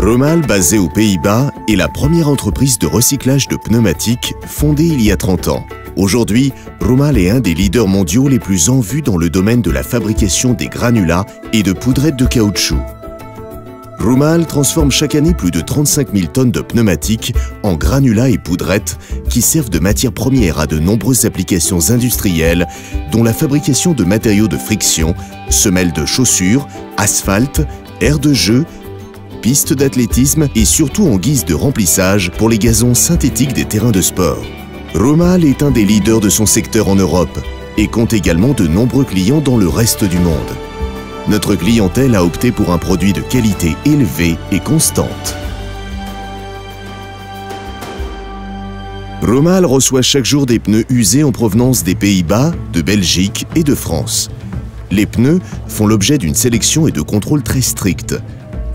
Romal, basée aux Pays-Bas, est la première entreprise de recyclage de pneumatiques fondée il y a 30 ans. Aujourd'hui, Romal est un des leaders mondiaux les plus en vue dans le domaine de la fabrication des granulats et de poudrettes de caoutchouc. Romal transforme chaque année plus de 35 000 tonnes de pneumatiques en granulats et poudrettes qui servent de matière première à de nombreuses applications industrielles, dont la fabrication de matériaux de friction, semelles de chaussures, asphalte, aires de jeu, pistes d'athlétisme et surtout en guise de remplissage pour les gazons synthétiques des terrains de sport. Romal est un des leaders de son secteur en Europe et compte également de nombreux clients dans le reste du monde. Notre clientèle a opté pour un produit de qualité élevée et constante. Romal reçoit chaque jour des pneus usés en provenance des Pays-Bas, de Belgique et de France. Les pneus font l'objet d'une sélection et de contrôles très stricts.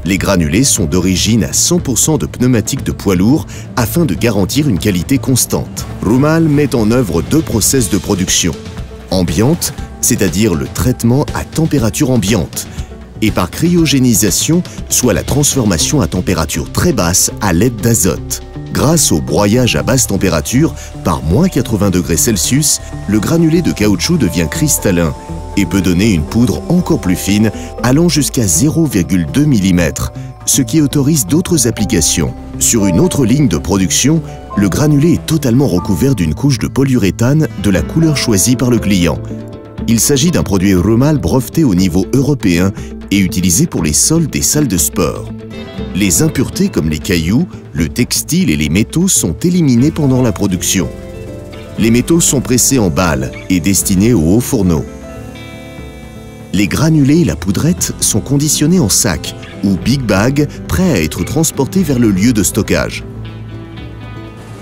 Les granulés sont d'origine à 100% de pneumatiques de poids lourds afin de garantir une qualité constante. Romal met en œuvre deux process de production. Ambiante, c'est-à-dire le traitement à température ambiante, et par cryogénisation, soit la transformation à température très basse à l'aide d'azote. Grâce au broyage à basse température, par moins 80 degrés Celsius, le granulé de caoutchouc devient cristallin et peut donner une poudre encore plus fine, allant jusqu'à 0,2 mm, ce qui autorise d'autres applications. Sur une autre ligne de production, le granulé est totalement recouvert d'une couche de polyuréthane de la couleur choisie par le client. Il s'agit d'un produit Romal breveté au niveau européen et utilisé pour les sols des salles de sport. Les impuretés comme les cailloux, le textile et les métaux sont éliminés pendant la production. Les métaux sont pressés en balles et destinés aux hauts fourneaux. Les granulés et la poudrette sont conditionnés en sac ou big bag, prêts à être transportés vers le lieu de stockage.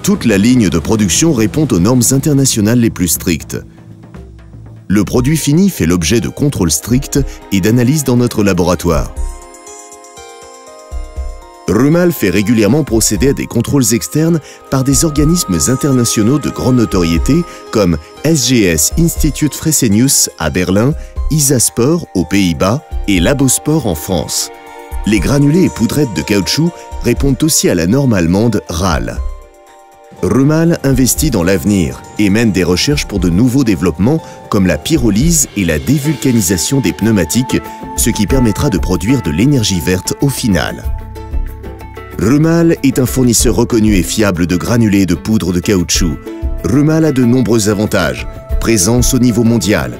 Toute la ligne de production répond aux normes internationales les plus strictes. Le produit fini fait l'objet de contrôles stricts et d'analyses dans notre laboratoire. Romal fait régulièrement procéder à des contrôles externes par des organismes internationaux de grande notoriété comme SGS Institut Fresenius à Berlin, Isasport aux Pays-Bas et Labosport en France. Les granulés et poudrettes de caoutchouc répondent aussi à la norme allemande RAL. Romal investit dans l'avenir et mène des recherches pour de nouveaux développements comme la pyrolyse et la dévulcanisation des pneumatiques, ce qui permettra de produire de l'énergie verte au final. Romal est un fournisseur reconnu et fiable de granulés et de poudre de caoutchouc. Romal a de nombreux avantages: présence au niveau mondial,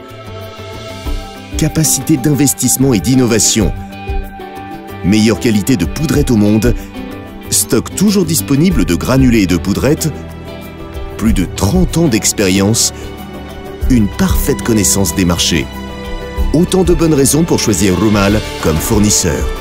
capacité d'investissement et d'innovation, meilleure qualité de poudrette au monde, stock toujours disponible de granulés et de poudrettes, plus de 30 ans d'expérience, une parfaite connaissance des marchés. Autant de bonnes raisons pour choisir Romal comme fournisseur.